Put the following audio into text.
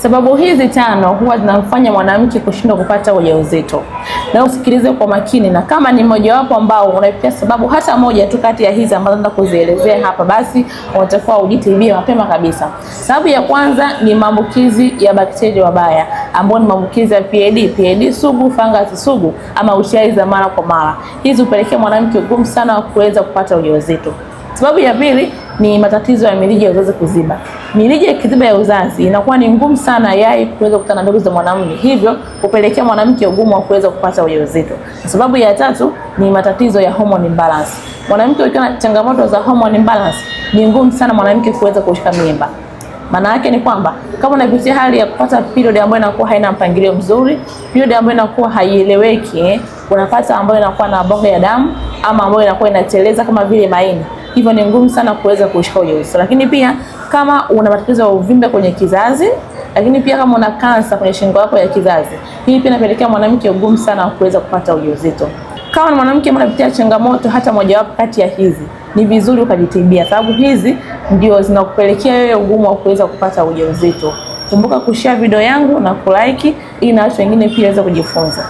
Sababu hizi 5 huwa zinamfanya mwanamke kushindwa kupata ujauzito. Na usikilize kwa makini, na kama ni mojawapo ambao unapitia sababu hata moja tu kati ya hizi ambazo nataka kuzielezea hapa, basi unatakiwa ujitibie mapema kabisa. Sababu ya kwanza ni maambukizi ya bakteria wabaya, ambao ni maambukizi ya PID sugu, fangasi sugu, ama UTI za mara kwa mara. Hizi hupelekea mwanamke ugumu sana wa kuweza kupata ujauzito. Sababu ya pili ni matatizo ya mirija ya uzazi kuziba. Mirija ikiziba ya uzazi inakuwa ni ngumu sana yai kuweza kukutana na ndugu za mwanamume, hivyo kupelekea mwanamke ugumu wa kuweza kupata ujauzito. Sababu ya tatu ni matatizo ya hormone imbalance. Mwanamke ukiwa na changamoto za hormone imbalance, ni ngumu sana mwanamke kuweza kushika mimba. Maana yake ni kwamba kama unapitia hali ya kupata period ambayo inakuwa haina mpangilio mzuri, period ambayo inakuwa haieleweki, unapata ambayo inakuwa na boko ya damu ama ambayo inakuwa inateleza kama vile maini, hivyo ni ngumu sana kuweza kushika ujauzito. Lakini pia kama una matatizo ya uvimbe kwenye kizazi, lakini pia kama una kansa kwenye shingo yako ya kizazi, hii pia inapelekea mwanamke ugumu sana kuweza kupata ujauzito. Kama ni mwanamke anapitia changamoto hata mojawapo kati ya hizi, ni vizuri ukajitibia, sababu hizi ndio zinakupelekea wewe ugumu wa kuweza kupata ujauzito. Kumbuka kushare video yangu na kulike ili na watu wengine pia waweze kujifunza.